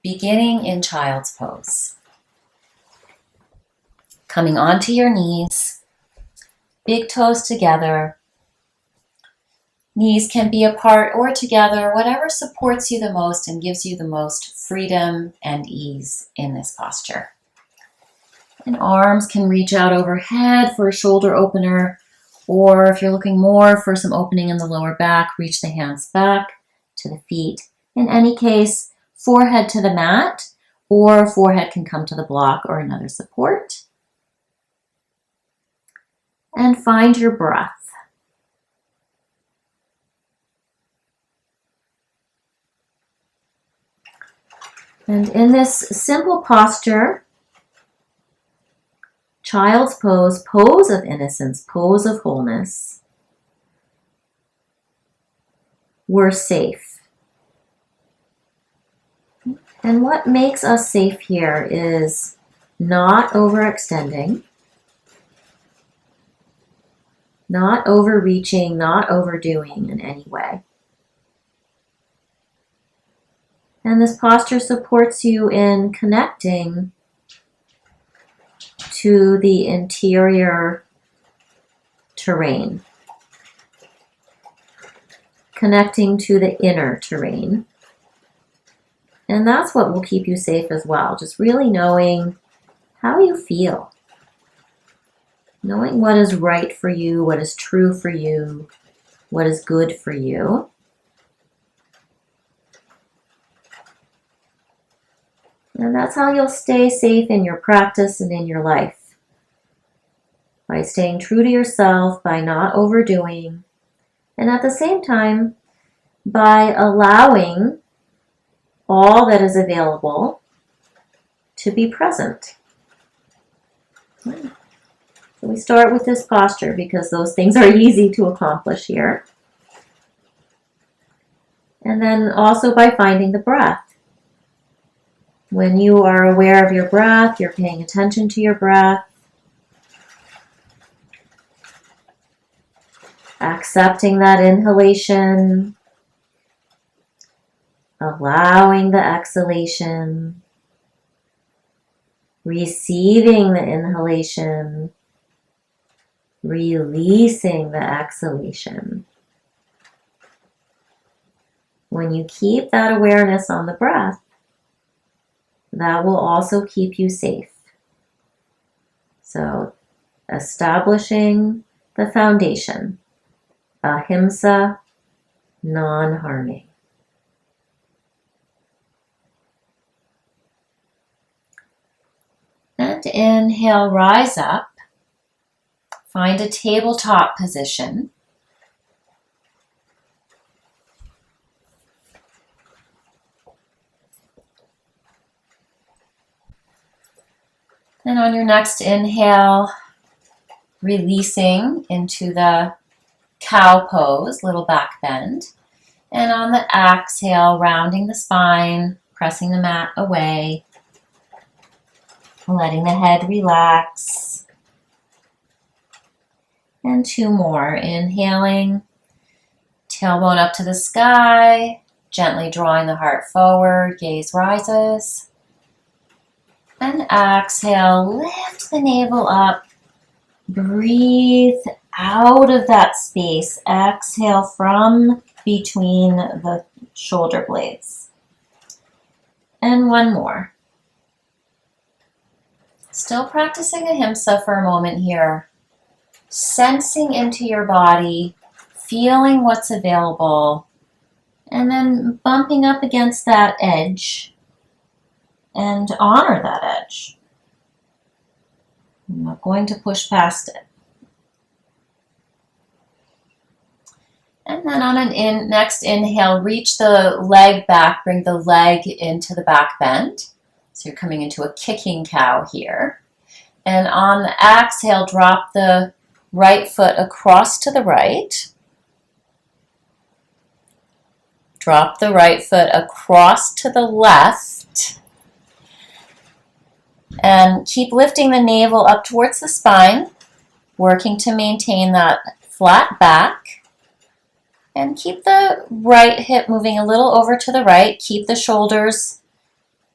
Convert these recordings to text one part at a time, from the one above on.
beginning in child's pose. Coming onto your knees, big toes together. Knees can be apart or together, whatever supports you the most and gives you the most freedom and ease in this posture. And arms can reach out overhead for a shoulder opener, or if you're looking more for some opening in the lower back, reach the hands back to the feet. In any case, forehead to the mat, or forehead can come to the block or another support. And find your breath. And in this simple posture, child's pose, pose of innocence, pose of wholeness, we're safe. And what makes us safe here is not overextending, not overreaching, not overdoing in any way. And this posture supports you in connecting to the interior terrain, connecting to the inner terrain. And that's what will keep you safe as well, just really knowing how you feel, knowing what is right for you, what is true for you, what is good for you. And that's how you'll stay safe in your practice and in your life. By staying true to yourself, by not overdoing, and at the same time, by allowing all that is available to be present. So we start with this posture because those things are easy to accomplish here. And then also by finding the breath. When you are aware of your breath, you're paying attention to your breath, accepting that inhalation, allowing the exhalation, receiving the inhalation, releasing the exhalation. When you keep that awareness on the breath, that will also keep you safe. So, establishing the foundation, ahimsa, non-harming. And inhale, rise up. Find a tabletop position. And on your next inhale, releasing into the cow pose, little back bend. And on the exhale, rounding the spine, pressing the mat away, letting the head relax. And two more. Inhaling, tailbone up to the sky, gently drawing the heart forward, gaze rises. And exhale, lift the navel up, breathe out of that space. Exhale from between the shoulder blades. And one more. Still practicing ahimsa for a moment here. Sensing into your body, feeling what's available, and then bumping up against that edge. And honor that edge. I'm not going to push past it. And then on an next inhale, reach the leg back, bring the leg into the back bend. So you're coming into a kicking cow here. And on the exhale, drop the right foot across to the right. Drop the right foot across to the left. And keep lifting the navel up towards the spine, working to maintain that flat back. And keep the right hip moving a little over to the right. Keep the shoulders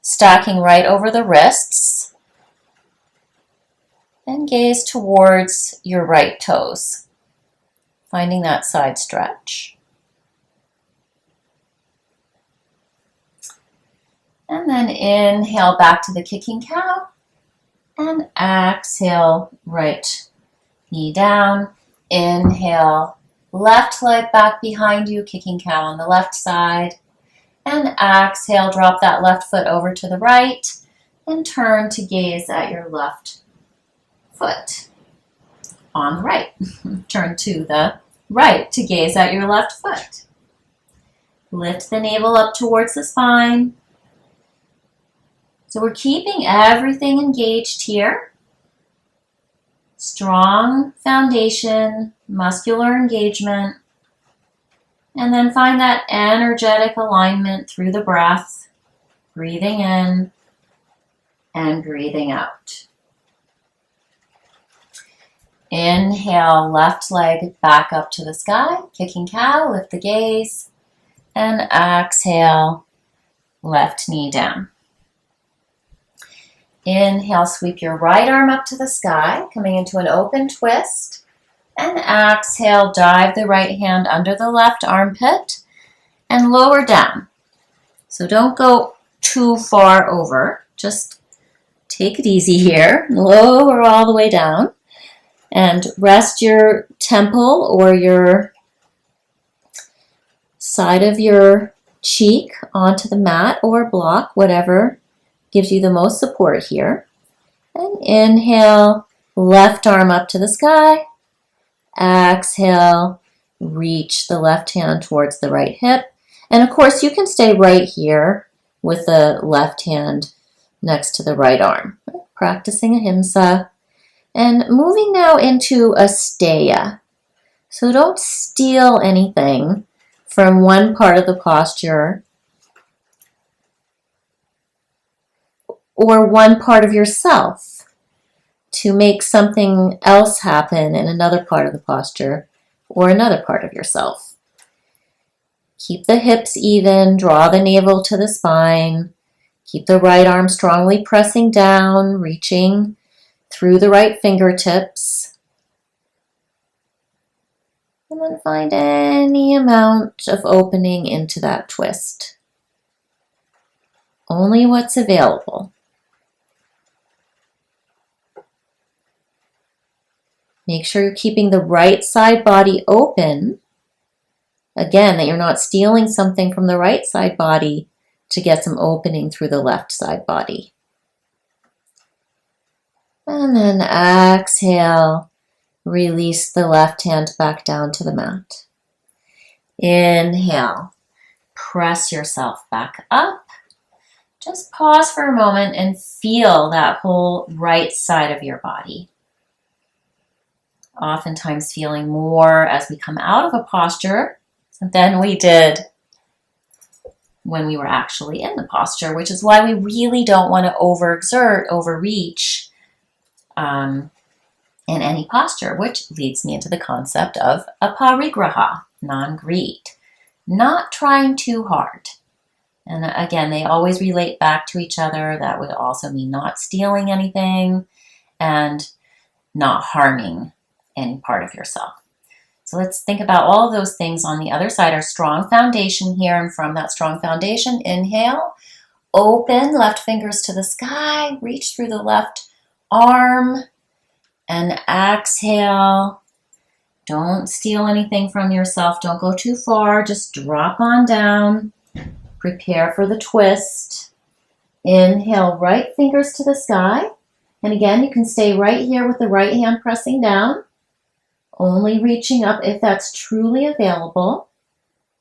stacking right over the wrists, and gaze towards your right toes, finding that side stretch. And then inhale back to the kicking cow, and exhale, right knee down. Inhale, left leg back behind you, kicking cow on the left side. And exhale, drop that left foot over to the right and turn to gaze at your left foot on the right. Turn to the right to gaze at your left foot. Lift the navel up towards the spine. So we're keeping everything engaged here. Strong foundation, muscular engagement. And then find that energetic alignment through the breath, breathing in and breathing out. Inhale, left leg back up to the sky, kicking cow, lift the gaze, and exhale, left knee down. Inhale, sweep your right arm up to the sky, coming into an open twist. And exhale, dive the right hand under the left armpit and lower down. So don't go too far over. Just take it easy here. Lower all the way down. And rest your temple or your side of your cheek onto the mat or block, whatever gives you the most support here. And inhale, left arm up to the sky. Exhale, reach the left hand towards the right hip. And of course, you can stay right here with the left hand next to the right arm. Practicing ahimsa. And moving now into a steya. So don't steal anything from one part of the posture or one part of yourself to make something else happen in another part of the posture or another part of yourself. Keep the hips even, draw the navel to the spine, keep the right arm strongly pressing down, reaching through the right fingertips. And then find any amount of opening into that twist. Only what's available. Make sure you're keeping the right side body open. Again, that you're not stealing something from the right side body to get some opening through the left side body. And then exhale, release the left hand back down to the mat. Inhale, press yourself back up. Just pause for a moment and feel that whole right side of your body. Oftentimes feeling more as we come out of a posture than we did when we were actually in the posture, which is why we really don't want to overexert, overreach in any posture, which leads me into the concept of aparigraha, non-greed, not trying too hard. And again, they always relate back to each other. That would also mean not stealing anything and not harming any part of yourself. So let's think about all of those things on the other side. Our strong foundation here, and from that strong foundation, inhale, open, left fingers to the sky, reach through the left arm, and exhale. Don't steal anything from yourself. Don't go too far. Just drop on down. Prepare for the twist. Inhale, right fingers to the sky. And again, you can stay right here with the right hand pressing down. Only reaching up if that's truly available.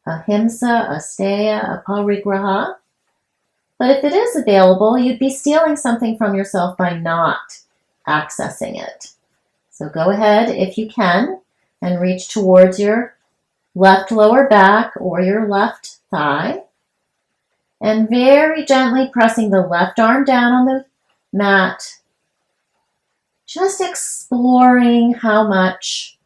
Ahimsa, asteya, aparigraha. But if it is available, you'd be stealing something from yourself by not accessing it. So go ahead, if you can, and reach towards your left lower back or your left thigh. And very gently pressing the left arm down on the mat. Just exploring how much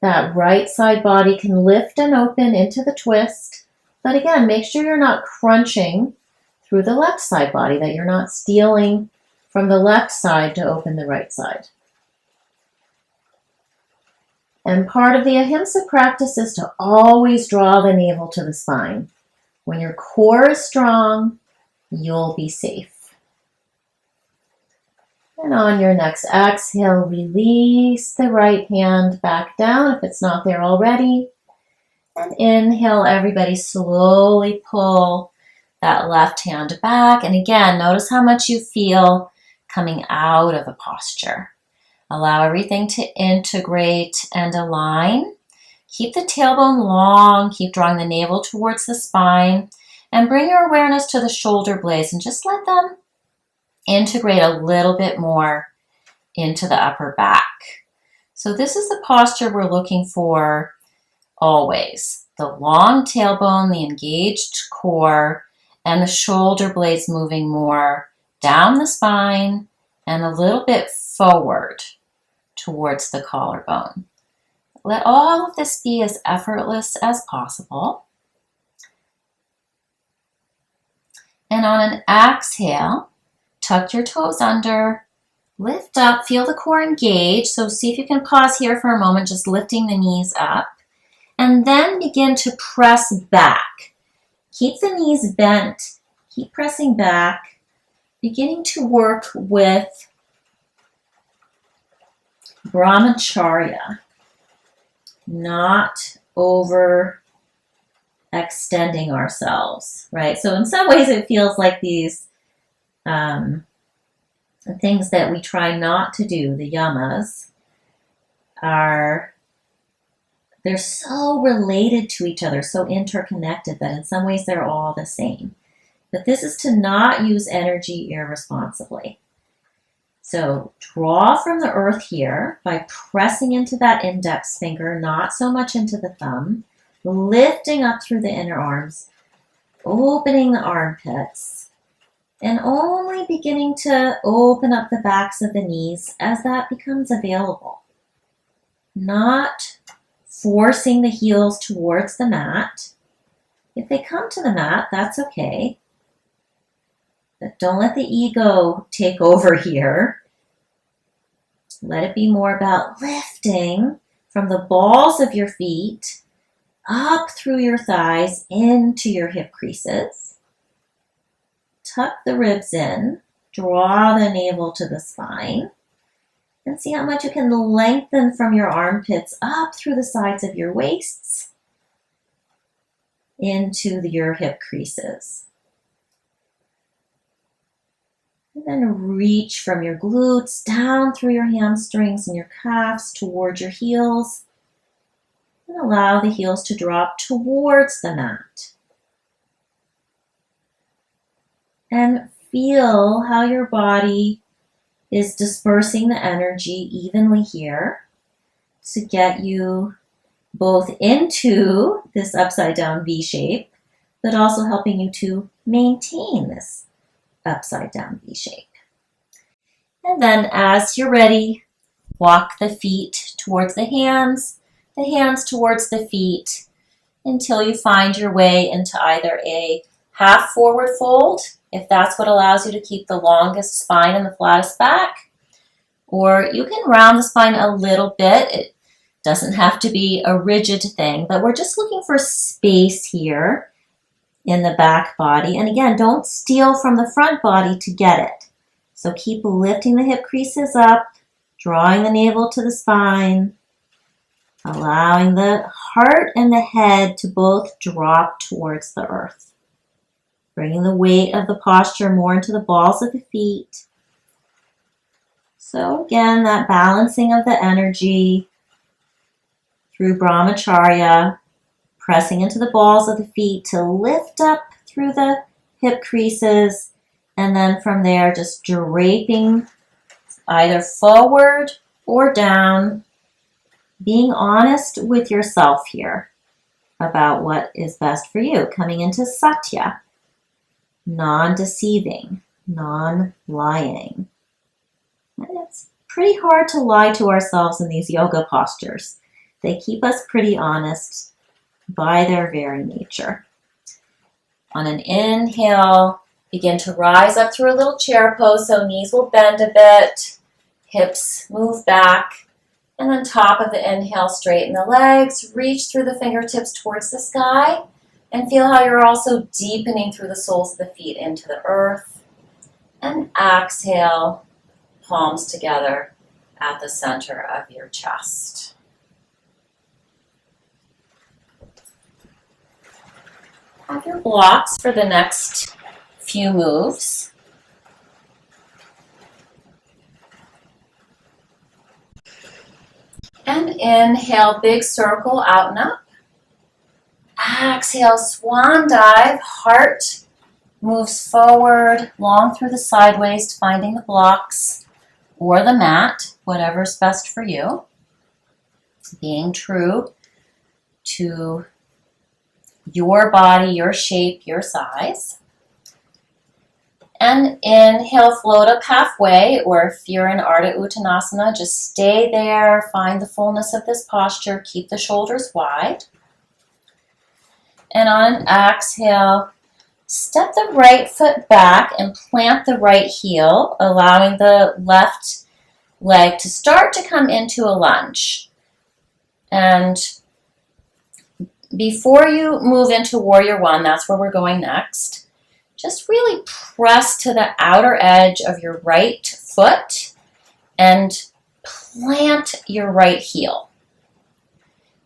that right side body can lift and open into the twist. But again, make sure you're not crunching through the left side body, that you're not stealing from the left side to open the right side. And part of the ahimsa practice is to always draw the navel to the spine. When your core is strong, you'll be safe. And on your next exhale, release the right hand back down if it's not there already. And inhale, everybody slowly pull that left hand back. And again, notice how much you feel coming out of the posture. Allow everything to integrate and align. Keep the tailbone long, keep drawing the navel towards the spine, and bring your awareness to the shoulder blades and just let them integrate a little bit more into the upper back. So this is the posture we're looking for always. The long tailbone, the engaged core, and the shoulder blades moving more down the spine and a little bit forward towards the collarbone. Let all of this be as effortless as possible. And on an exhale, tuck your toes under, lift up, feel the core engage. So see if you can pause here for a moment, just lifting the knees up. And then begin to press back. Keep the knees bent, keep pressing back, beginning to work with brahmacharya, not over extending ourselves, right? So in some ways it feels like these things that we try not to do, the yamas, they're so related to each other, so interconnected that in some ways they're all the same. But this is to not use energy irresponsibly. So draw from the earth here by pressing into that index finger, not so much into the thumb, lifting up through the inner arms, opening the armpits, and only beginning to open up the backs of the knees as that becomes available. Not forcing the heels towards the mat. If they come to the mat, that's okay. But don't let the ego take over here. Let it be more about lifting from the balls of your feet up through your thighs into your hip creases. Tuck the ribs in, draw the navel to the spine, and see how much you can lengthen from your armpits up through the sides of your waists into your hip creases. And then reach from your glutes down through your hamstrings and your calves toward your heels. And allow the heels to drop towards the mat. And feel how your body is dispersing the energy evenly here to get you both into this upside down V shape, but also helping you to maintain this upside down V shape. And then as you're ready, walk the feet towards the hands towards the feet until you find your way into either a half forward fold, if that's what allows you to keep the longest spine and the flattest back, or you can round the spine a little bit. It doesn't have to be a rigid thing, but we're just looking for space here in the back body. And again, don't steal from the front body to get it. So keep lifting the hip creases up, drawing the navel to the spine, allowing the heart and the head to both drop towards the earth. Bringing the weight of the posture more into the balls of the feet. So again, that balancing of the energy through brahmacharya, pressing into the balls of the feet to lift up through the hip creases, and then from there just draping either forward or down, being honest with yourself here about what is best for you, coming into satya, non-deceiving, non-lying. And it's pretty hard to lie to ourselves in these yoga postures. They keep us pretty honest by their very nature. On an inhale, Begin to rise up through a little chair pose, so knees will bend a bit, hips move back, and then top of the inhale, straighten the legs, reach through the fingertips towards the sky, and feel how you're also deepening through the soles of the feet into the earth. And exhale, palms together at the center of your chest. Have your blocks for the next few moves. And inhale, big circle out and up. Exhale, swan dive, heart moves forward, long through the sideways, finding the blocks or the mat, whatever's best for you. Being true to your body, your shape, your size. And inhale, float up halfway, or if you're in Ardha Uttanasana, just stay there, find the fullness of this posture, keep the shoulders wide. And on an exhale, step the right foot back and plant the right heel, allowing the left leg to start to come into a lunge. And before you move into Warrior One, that's where we're going next, just really press to the outer edge of your right foot and plant your right heel.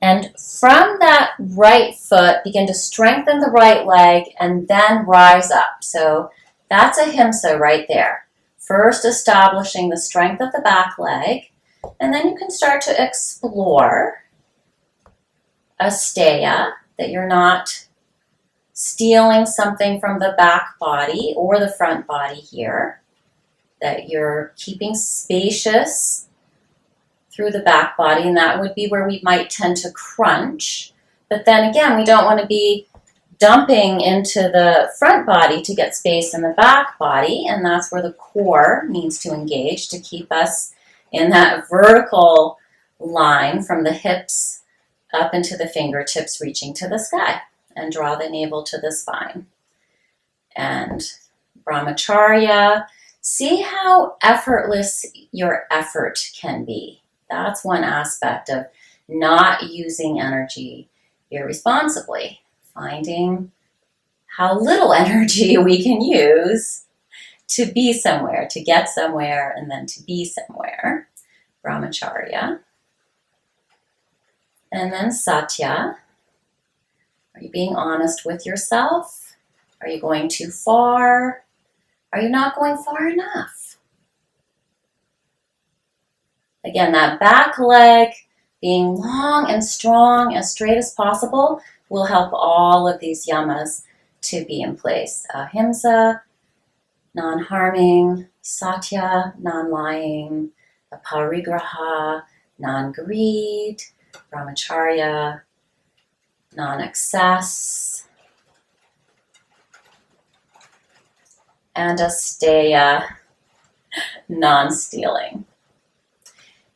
And from that right foot, begin to strengthen the right leg and then rise up. So that's a himsa right there. First establishing the strength of the back leg, and then you can start to explore a steya, that you're not stealing something from the back body or the front body here, that you're keeping spacious through the back body, and that would be where we might tend to crunch. But then again, we don't want to be dumping into the front body to get space in the back body, and that's where the core needs to engage to keep us in that vertical line from the hips up into the fingertips, reaching to the sky, and draw the navel to the spine. And brahmacharya, see how effortless your effort can be. That's one aspect of not using energy irresponsibly, finding how little energy we can use to be somewhere, to get somewhere, and then to be somewhere. Brahmacharya. And then satya. Are you being honest with yourself? Are you going too far? Are you not going far enough? Again, that back leg being long and strong, as straight as possible, will help all of these yamas to be in place. Ahimsa, non-harming; satya, non-lying; aparigraha, non-greed; brahmacharya, non-excess; and asteya, non-stealing.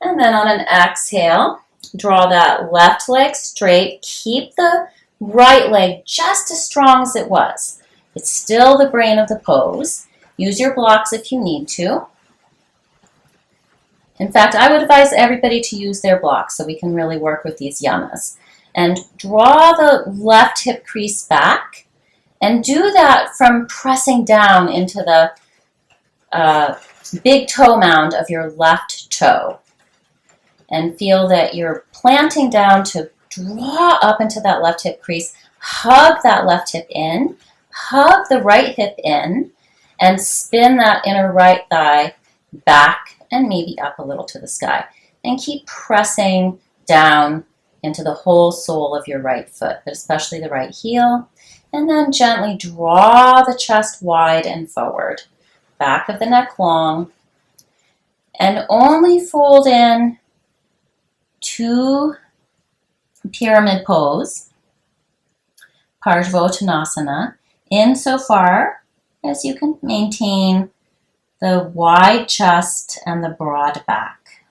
And then on an exhale, draw that left leg straight. Keep the right leg just as strong as it was. It's still the brain of the pose. Use your blocks if you need to. In fact, I would advise everybody to use their blocks so we can really work with these yamas. And draw the left hip crease back, and do that from pressing down into the big toe mound of your left toe. And feel that you're planting down to draw up into that left hip crease. Hug that left hip in, hug the right hip in, and spin that inner right thigh back and maybe up a little to the sky. And keep pressing down into the whole sole of your right foot, but especially the right heel. And then gently draw the chest wide and forward. Back of the neck long. And only fold in to pyramid pose, Parsvottanasana, insofar as you can maintain the wide chest and the broad back.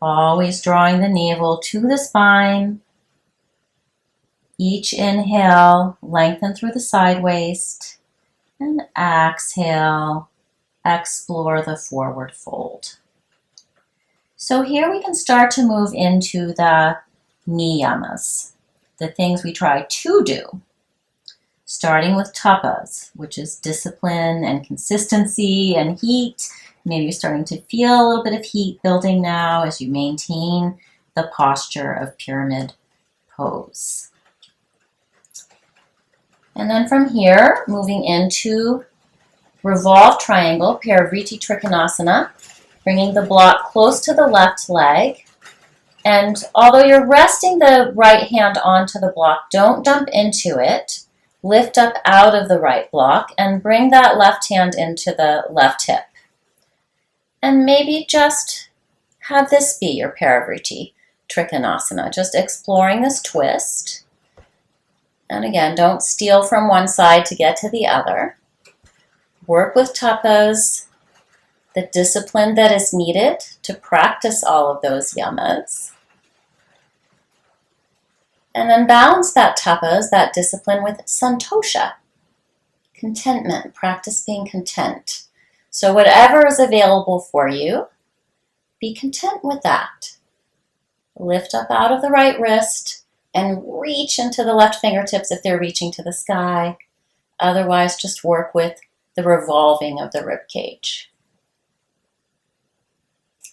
Always drawing the navel to the spine, Each inhale, lengthen through the side waist, and exhale, explore the forward fold. So here we can start to move into the Niyamas, the things we try to do. Starting with tapas, which is discipline and consistency and heat. Maybe you're starting to feel a little bit of heat building now as you maintain the posture of pyramid pose. And then from here, moving into revolved triangle, Parivriti Trikonasana, bringing the block close to the left leg. And although you're resting the right hand onto the block, don't dump into it. Lift up out of the right block and bring that left hand into the left hip. And maybe just have this be your Parivriti Trikonasana, just exploring this twist. And again, don't steal from one side to get to the other. Work with tapas, the discipline that is needed to practice all of those yamas. And then balance that tapas, that discipline, with santosha, contentment. Practice being content. So whatever is available for you, be content with that. Lift up out of the right wrist and reach into the left fingertips if they're reaching to the sky. Otherwise, just work with the revolving of the rib cage.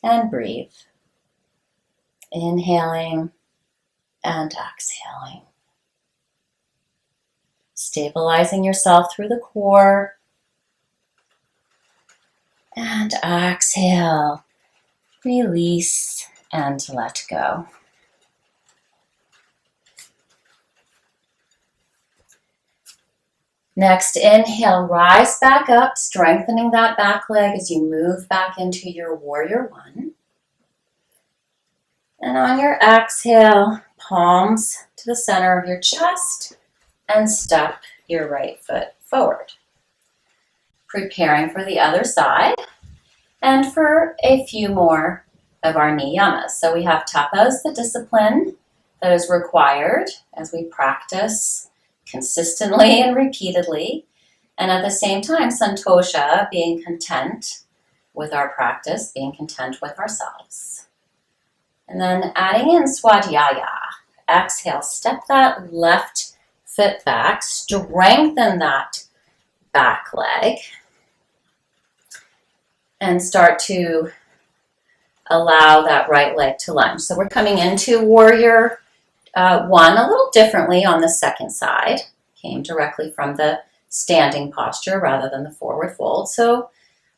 And breathe. Inhaling and exhaling. Stabilizing yourself through the core. And exhale. Release and let go. Next, inhale, rise back up, strengthening that back leg as you move back into your warrior one. And on your exhale, palms to the center of your chest and step your right foot forward. Preparing for the other side and for a few more of our niyamas. So we have tapas, the discipline that is required as we practice consistently and repeatedly. And at the same time, santosha, being content with our practice, being content with ourselves. And then adding in swadhyaya. Exhale, step that left foot back, strengthen that back leg, and start to allow that right leg to lunge. So we're coming into warrior one a little differently on the second side. Came directly from the standing posture rather than the forward fold. So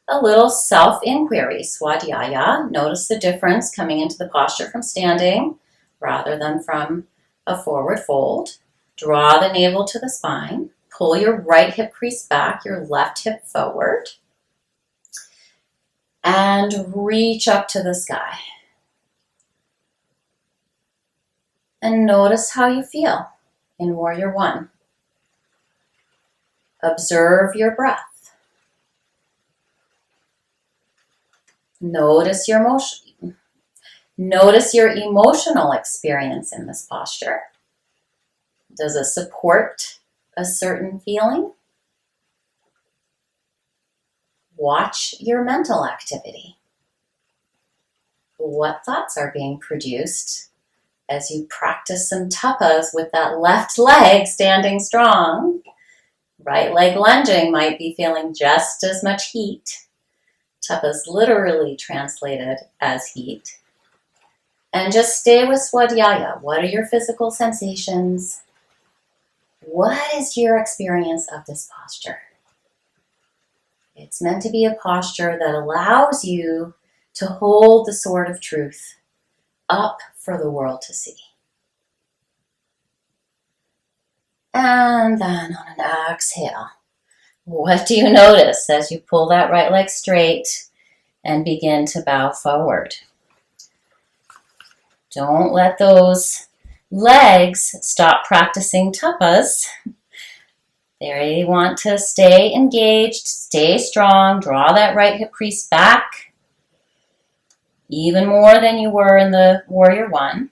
a little self-inquiry, swadhyaya. Notice the difference coming into the posture from standing rather than from a forward fold. Draw the navel to the spine. Pull your right hip crease back, your left hip forward. And reach up to the sky. And notice how you feel in warrior one. Observe your breath. Notice your motion. Notice your emotional experience in this posture. Does it support a certain feeling? Watch your mental activity. What thoughts are being produced as you practice some tapas with that left leg standing strong? Right leg lunging might be feeling just as much heat. Tapas literally translated as heat. And just stay with swadhyaya. What are your physical sensations? What is your experience of this posture? It's meant to be a posture that allows you to hold the sword of truth up for the world to see. And then on an exhale, what do you notice as you pull that right leg straight and begin to bow forward? Don't let those legs stop practicing tapas. They want to stay engaged, stay strong, draw that right hip crease back, even more than you were in the warrior one.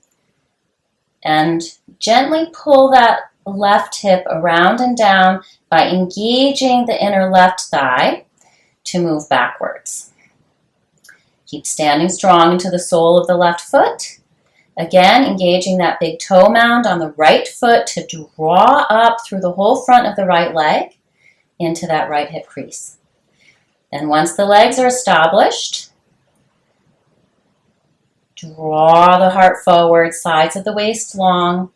And gently pull that left hip around and down by engaging the inner left thigh to move backwards. Keep standing strong into the sole of the left foot. Again, engaging that big toe mound on the right foot to draw up through the whole front of the right leg into that right hip crease. And once the legs are established, draw the heart forward, sides of the waist long,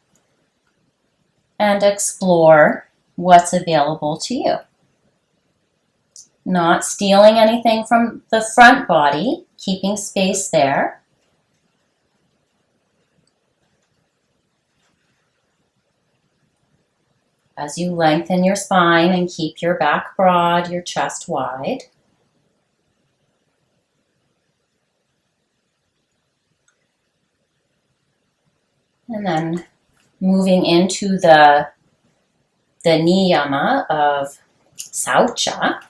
and explore what's available to you. Not stealing anything from the front body, keeping space there. As you lengthen your spine and keep your back broad, your chest wide. And then moving into the niyama of saucha,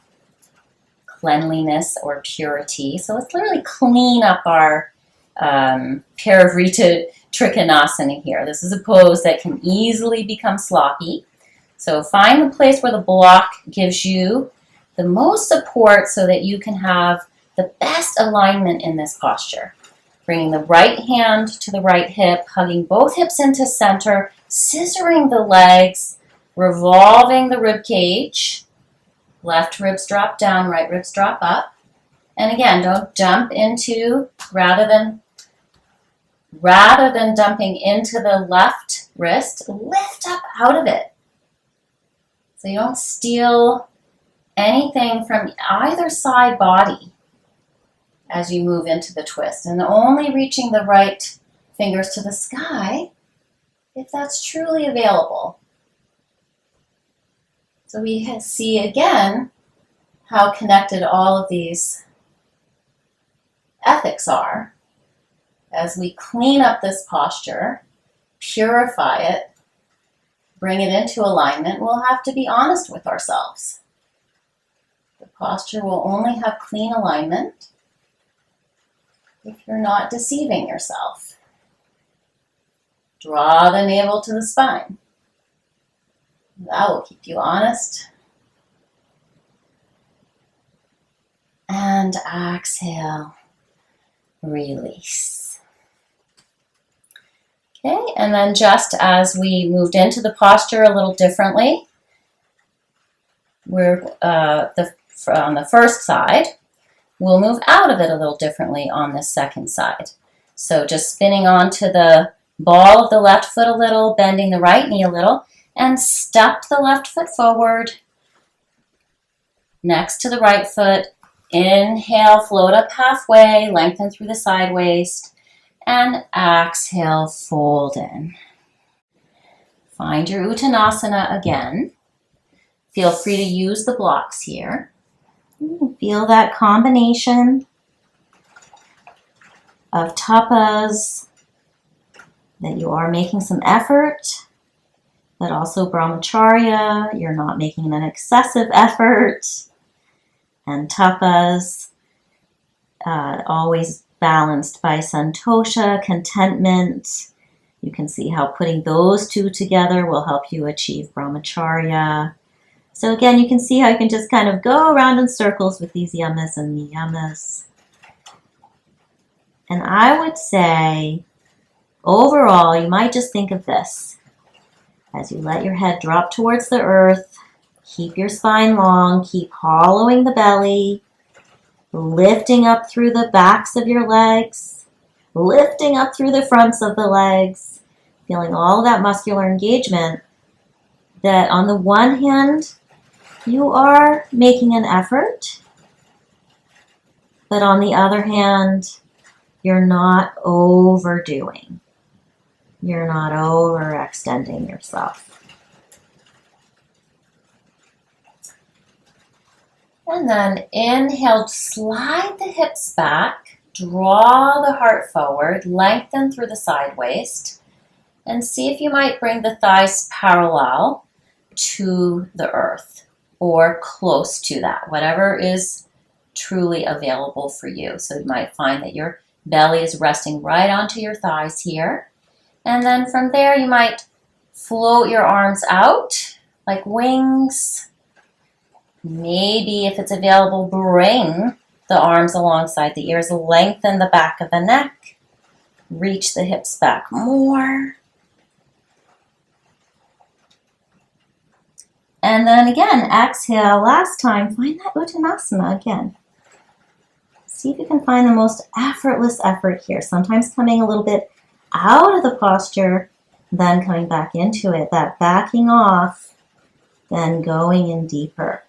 cleanliness or purity. So let's literally clean up our Parivrita Trikonasana here. This is a pose that can easily become sloppy. So find the place where the block gives you the most support so that you can have the best alignment in this posture. Bringing the right hand to the right hip, hugging both hips into center, scissoring the legs, revolving the rib cage. Left ribs drop down, right ribs drop up. And again, don't jump into, rather than dumping into the left wrist, lift up out of it. So you don't steal anything from either side body as you move into the twist. And only reaching the right fingers to the sky if that's truly available. So we see again how connected all of these ethics are. As we clean up this posture, purify it, bring it into alignment, we'll have to be honest with ourselves. The posture will only have clean alignment if you're not deceiving yourself. Draw the navel to the spine. That will keep you honest. And exhale, release. Okay, and then just as we moved into the posture a little differently, we're on the first side, we'll move out of it a little differently on this second side. So just spinning onto the ball of the left foot a little, bending the right knee a little, and step the left foot forward next to the right foot. Inhale, float up halfway, lengthen through the side waist, and exhale, fold in. Find your Uttanasana again. Feel free to use the blocks here. Feel that combination of tapas, that you are making some effort, but also brahmacharya, you're not making an excessive effort, and tapas, always balanced by santosha, contentment. You can see how putting those two together will help you achieve brahmacharya. So again, you can see how you can just kind of go around in circles with these yamas and niyamas. And I would say, overall, you might just think of this. As you let your head drop towards the earth, keep your spine long, keep hollowing the belly, lifting up through the backs of your legs, lifting up through the fronts of the legs, feeling all of that muscular engagement, that on the one hand, you are making an effort, but on the other hand, you're not overdoing. You're not overextending yourself. And then inhale, slide the hips back, draw the heart forward, lengthen through the side waist, and see if you might bring the thighs parallel to the earth or close to that, whatever is truly available for you. So you might find that your belly is resting right onto your thighs here. And then from there, you might float your arms out like wings. Maybe if it's available, bring the arms alongside the ears, lengthen the back of the neck, reach the hips back more. And then again, exhale. Last time, find that Uttanasana again. See if you can find the most effortless effort here. Sometimes coming a little bit out of the posture, then coming back into it. That backing off, then going in deeper.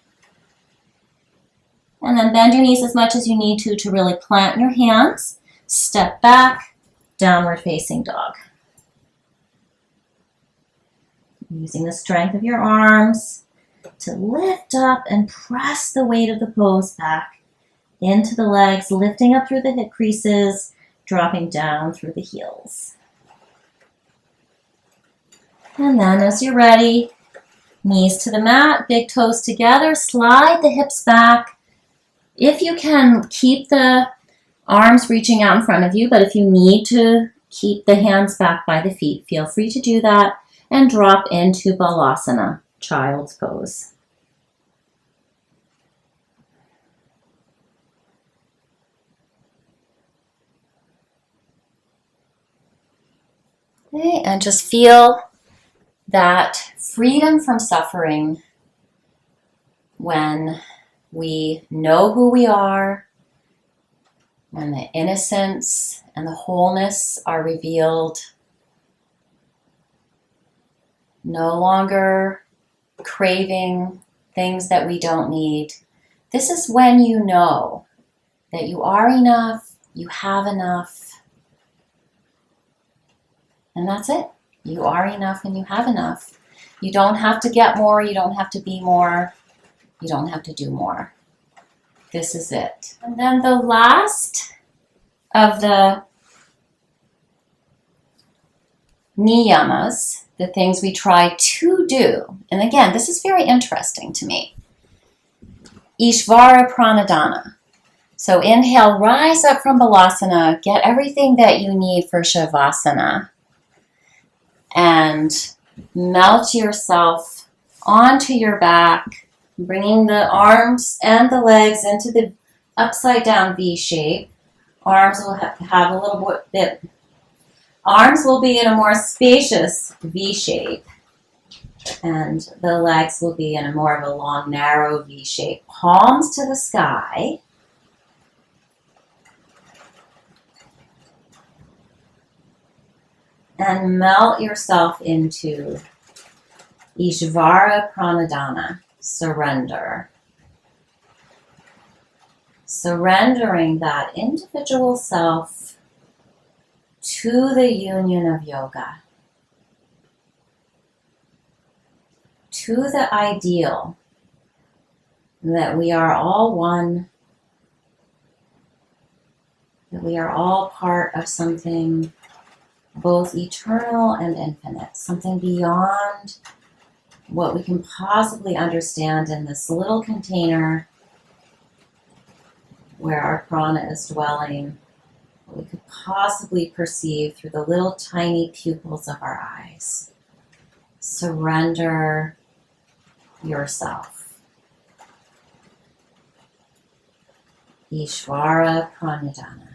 And then bend your knees as much as you need to really plant your hands. Step back, downward facing dog. Using the strength of your arms to lift up and press the weight of the pose back into the legs, lifting up through the hip creases, dropping down through the heels. And then as you're ready, knees to the mat, big toes together, slide the hips back. If you can, keep the arms reaching out in front of you, but if you need to keep the hands back by the feet, feel free to do that and drop into Balasana, child's pose. Okay, and just feel that freedom from suffering when we know who we are, when the innocence and the wholeness are revealed. No longer craving things that we don't need. This is when you know that you are enough, you have enough, and that's it. You are enough and you have enough. You don't have to get more, you don't have to be more, you don't have to do more. This is it. And then the last of the Niyamas, the things we try to do, and again, this is very interesting to me. Ishvara Pranadhana. So inhale, rise up from Balasana, get everything that you need for Shavasana, and melt yourself onto your back, bringing the arms and the legs into the upside down V shape. Arms will have a little bit, arms will be in a more spacious V shape, and the legs will be in a more of a long, narrow V shape. Palms to the sky. And melt yourself into Ishvara Pranadhana, surrender. Surrendering that individual self to the union of yoga, to the ideal that we are all one, that we are all part of something both eternal and infinite, something beyond what we can possibly understand in this little container where our prana is dwelling, what we could possibly perceive through the little tiny pupils of our eyes. Surrender yourself. Ishvara Pranadhana.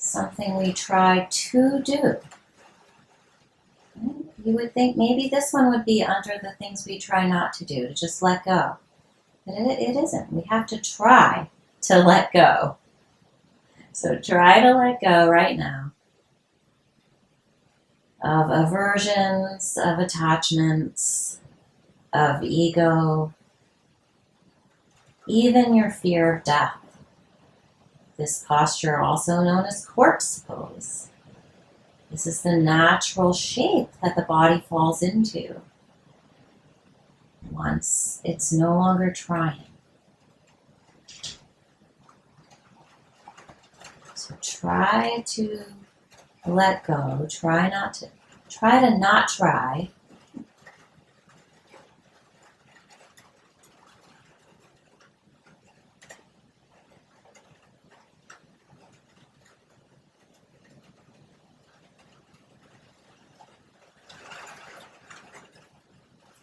Something we try to do. You would think maybe this one would be under the things we try not to do, to just let go. But it isn't. We have to try to let go. So try to let go right now of aversions, of attachments, of ego, even your fear of death. This posture, also known as corpse pose. This is the natural shape that the body falls into once it's no longer trying. So try to let go. Try to not try.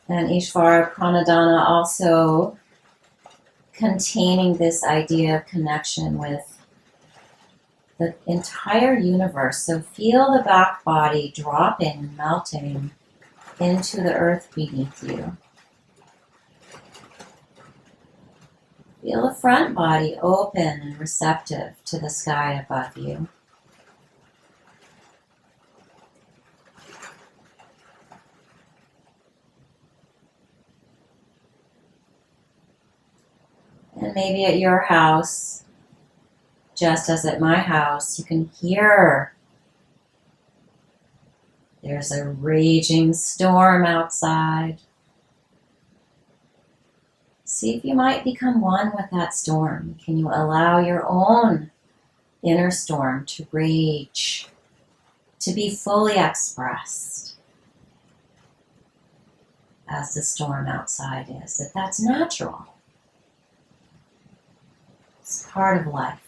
And Ishvara Pranadhana also containing this idea of connection with the entire universe. So feel the back body dropping and melting into the earth beneath you. Feel the front body open and receptive to the sky above you. And maybe at your house, just as at my house, you can hear there's a raging storm outside. See if you might become one with that storm. Can you allow your own inner storm to rage, to be fully expressed as the storm outside is? That that's natural. It's part of life.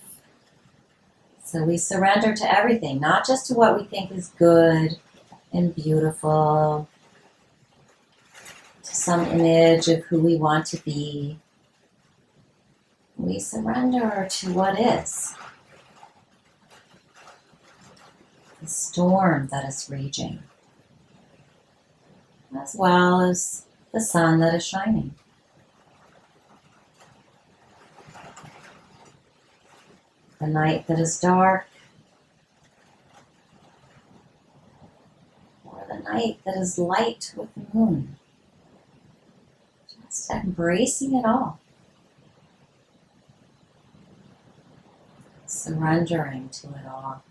So we surrender to everything, not just to what we think is good and beautiful, to some image of who we want to be. We surrender to what is. The storm that is raging, as well as the sun that is shining. The night that is dark, or the night that is light with the moon. Just embracing it all. Surrendering to it all.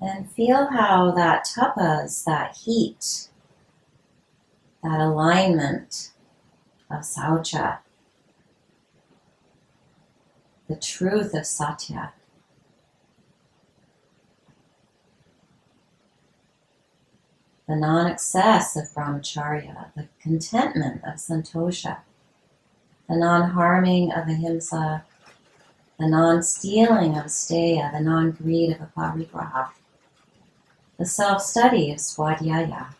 And feel how that tapas, that heat, that alignment of saucha, the truth of satya, the non-excess of brahmacharya, the contentment of santosha, the non-harming of ahimsa, the non-stealing of steya, the non-greed of aparigraha, the self-study of swadhyaya.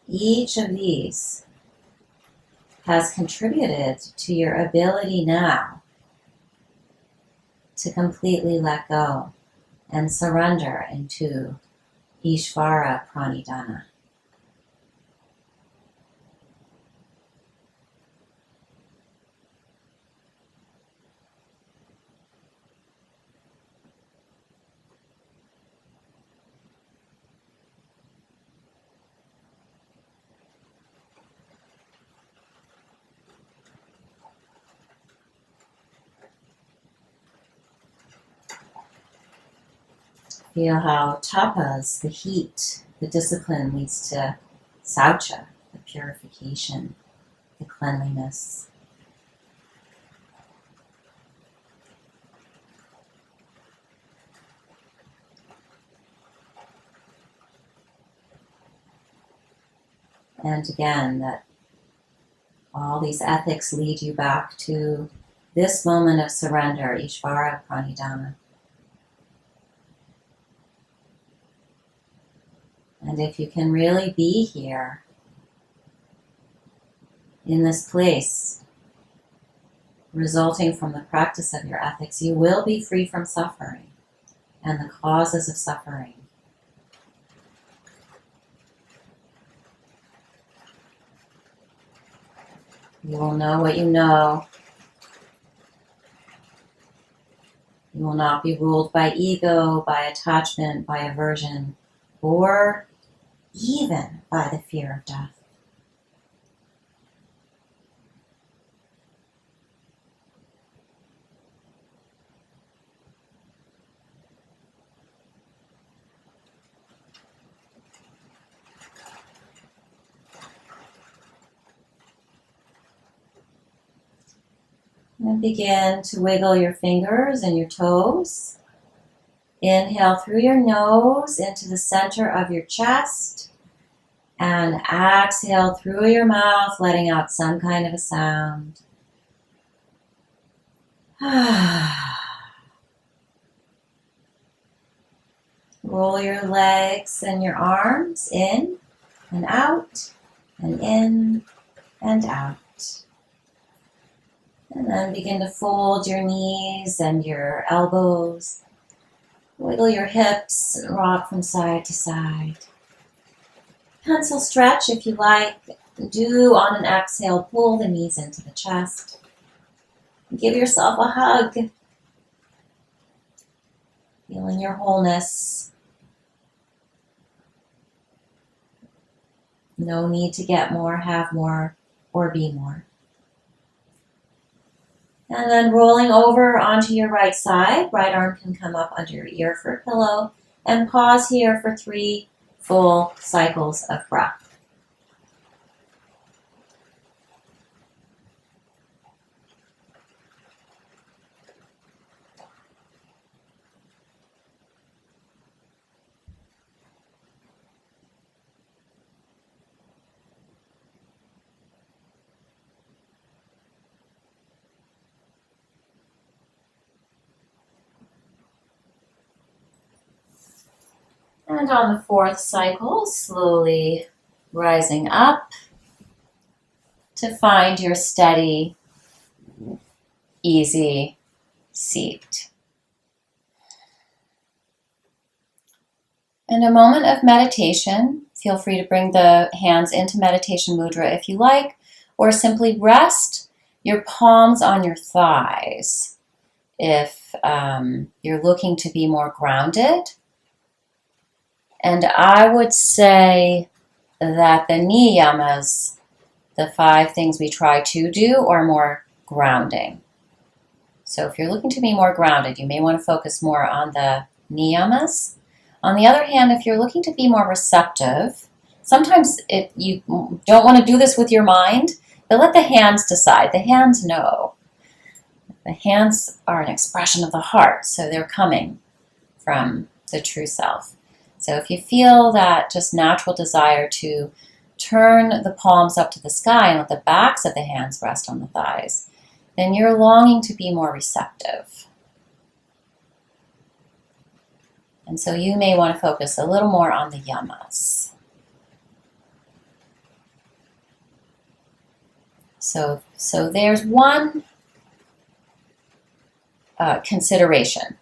Each of these has contributed to your ability now to completely let go and surrender into Ishvara Pranidhana. Feel how tapas, the heat, the discipline, leads to saucha, the purification, the cleanliness. And again, that all these ethics lead you back to this moment of surrender, Ishvara Pranidhana. And if you can really be here, in this place, resulting from the practice of your ethics, you will be free from suffering and the causes of suffering. You will know what you know. You will not be ruled by ego, by attachment, by aversion, or even by the fear of death. And begin to wiggle your fingers and your toes. Inhale through your nose into the center of your chest. And exhale through your mouth, letting out some kind of a sound. Roll your legs and your arms in and out, and in and out. And then begin to fold your knees and your elbows. Wiggle your hips and rock from side to side. Pencil stretch if you like. Do on an exhale, pull the knees into the chest. Give yourself a hug. Feeling your wholeness. No need to get more, have more, or be more. And then rolling over onto your right side. Right arm can come up under your ear for a pillow. And pause here for 3 full cycles of breath. And on the 4th cycle, slowly rising up to find your steady, easy seat. In a moment of meditation, feel free to bring the hands into meditation mudra if you like, or simply rest your palms on your thighs if you're looking to be more grounded. And I would say that the Niyamas, the 5 things we try to do, are more grounding. So if you're looking to be more grounded, you may want to focus more on the Niyamas. On the other hand, if you're looking to be more receptive, sometimes you don't want to do this with your mind, but let the hands decide. The hands know. The hands are an expression of the heart, so they're coming from the true self. So if you feel that just natural desire to turn the palms up to the sky and let the backs of the hands rest on the thighs, then you're longing to be more receptive. And so you may want to focus a little more on the yamas. So there's one consideration.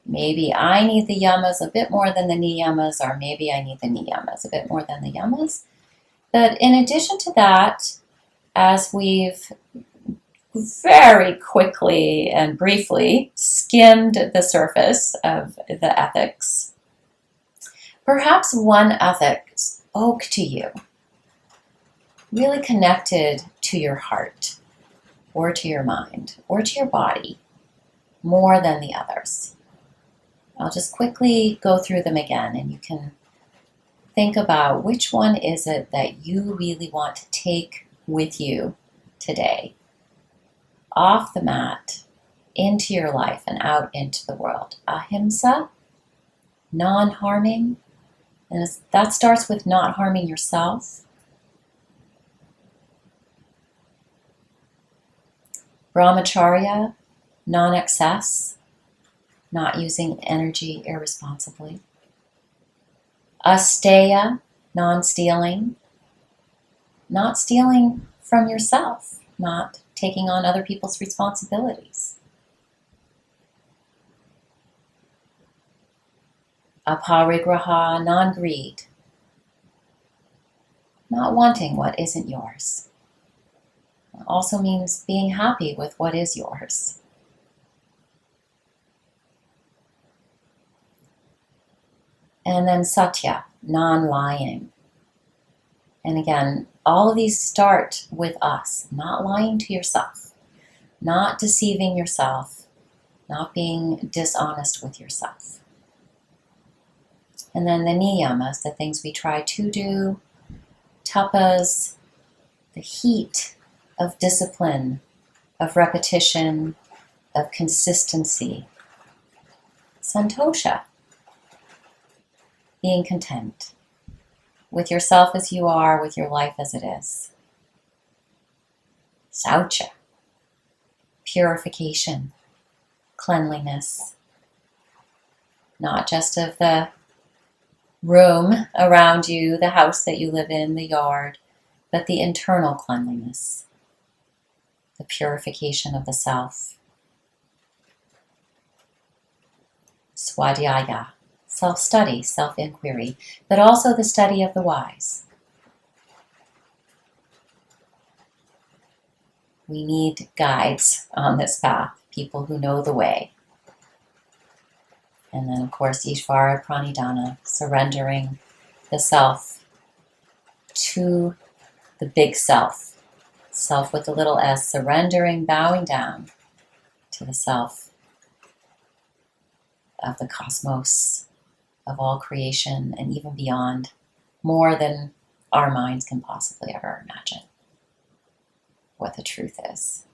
Maybe I need the yamas a bit more than the niyamas, or maybe I need the niyamas a bit more than the yamas. But in addition to that, as we've very quickly and briefly skimmed the surface of the ethics, perhaps one ethic spoke to you, really connected to your heart, or to your mind, or to your body, more than the others. I'll just quickly go through them again, and you can think about which one is it that you really want to take with you today, off the mat, into your life, and out into the world. Ahimsa, non-harming, and that starts with not harming yourself. Brahmacharya, non-excess, not using energy irresponsibly. Asteya, non-stealing, not stealing from yourself, not taking on other people's responsibilities. Aparigraha, non-greed, not wanting what isn't yours. It also means being happy with what is yours. And then satya, non-lying. And again, all of these start with us, not lying to yourself, not deceiving yourself, not being dishonest with yourself. And then the niyamas, the things we try to do, tapas, the heat of discipline of repetition, of consistency. Santosha, being content with yourself as you are, with your life as it is. Saucha, purification, cleanliness, not just of the room around you, the house that you live in, the yard, but the internal cleanliness, the purification of the self. Swadhyaya, self-study, self-inquiry, but also the study of the wise. We need guides on this path, people who know the way. And then, of course, Ishvara Pranidhana, surrendering the self to the big self. Self with a little s, surrendering, bowing down to the self of the cosmos, of all creation, and even beyond, more than our minds can possibly ever imagine what the truth is.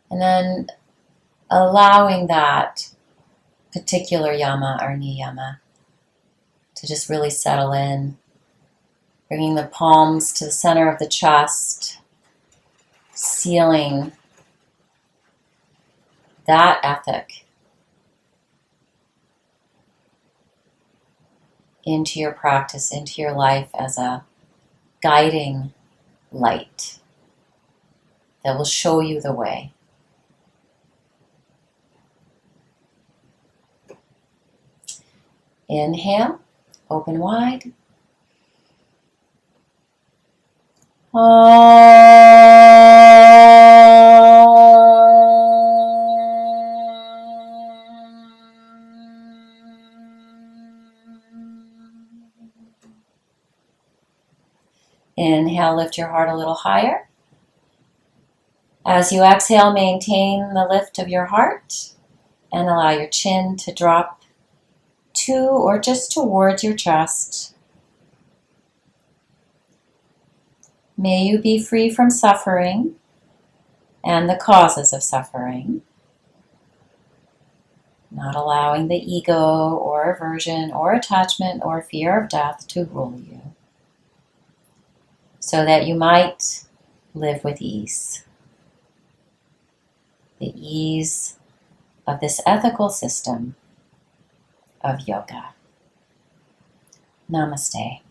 And then allowing that particular yama or niyama to just really settle in, bringing the palms to the center of the chest, sealing that ethic into your practice, into your life as a guiding light that will show you the way. Inhale, open wide. Inhale, lift your heart a little higher. As you exhale, maintain the lift of your heart and allow your chin to drop to or just towards your chest. May you be free from suffering and the causes of suffering, not allowing the ego or aversion or attachment or fear of death to rule you, so that you might live with ease. The ease of this ethical system of yoga. Namaste.